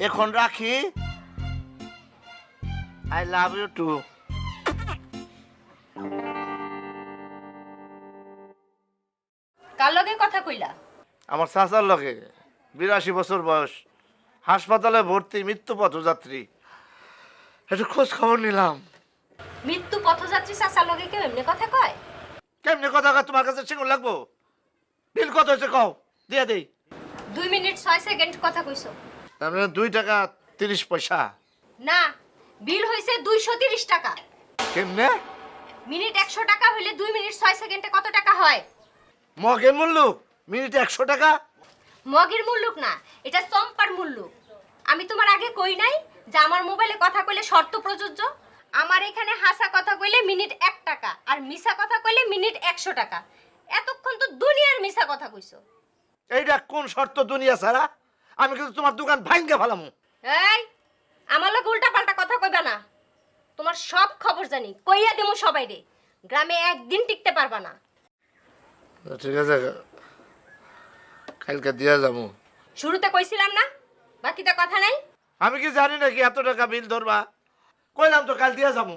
এখন রাখি। I love you two. কার লগে কথা কইলা? আমার চাচার লগে, 82 বছর বয়স, হাসপাতালে ভর্তি, মৃত্যু পথযাত্রী। একটু খোঁজ খবর নিলাম। মৃত্যু পথযাত্রী চাচার লগে কেউ এমনি কথা কয়? কেমনি কথা কয় তোমার কাছে সেগুন লাগবো? বিল কত হয়েছে কও, দিয়া দেই। 2 মিনিট 6 সেকেন্ড কথা কইছো। তার মানে 2 টাকা 30 পয়সা। না, বিল হইছে 230 টাকা। কেমনে? মিনিট 100 টাকা হইলে 2 মিনিট 6 সেকেন্ডে কত টাকা হয়? মগের মূল্য মিনিটে 100 টাকা। মগের মূল্যক না, এটা চম্পার মূল্য। আমি তোমার আগে কই নাই যে আমার মোবাইলে কথা কইলে শর্ত প্রযোজ্য? আমার এখানে হাসা কথা কইলে মিনিট 1 টাকা আর মিছা কথা কইলে মিনিট 100 টাকা। এতক্ষণ তো দুনিয়ার মিছা কথা কইছো। এইটা কোন শর্ত দুনিয়া ছাড়া? আমি কিন্তু তোমার দোকান ভাঙ্গে ফেলামু। এই, আমার লগে উল্টাপাল্টা কথা কইবা না। তোমার সব খবর জানি, কইয়া দেমু সবাইরে। গ্রামে একদিন টিকতে পারবা না। ঠিক আছে, কালকে দিয়া যাবো। শুরুতে কইছিলাম না, বাকিটা কথা নাই। আমি কি জানি নাকি এত টাকা বিল ধরবা? কইলাম তো কাল দিয়া যাবো।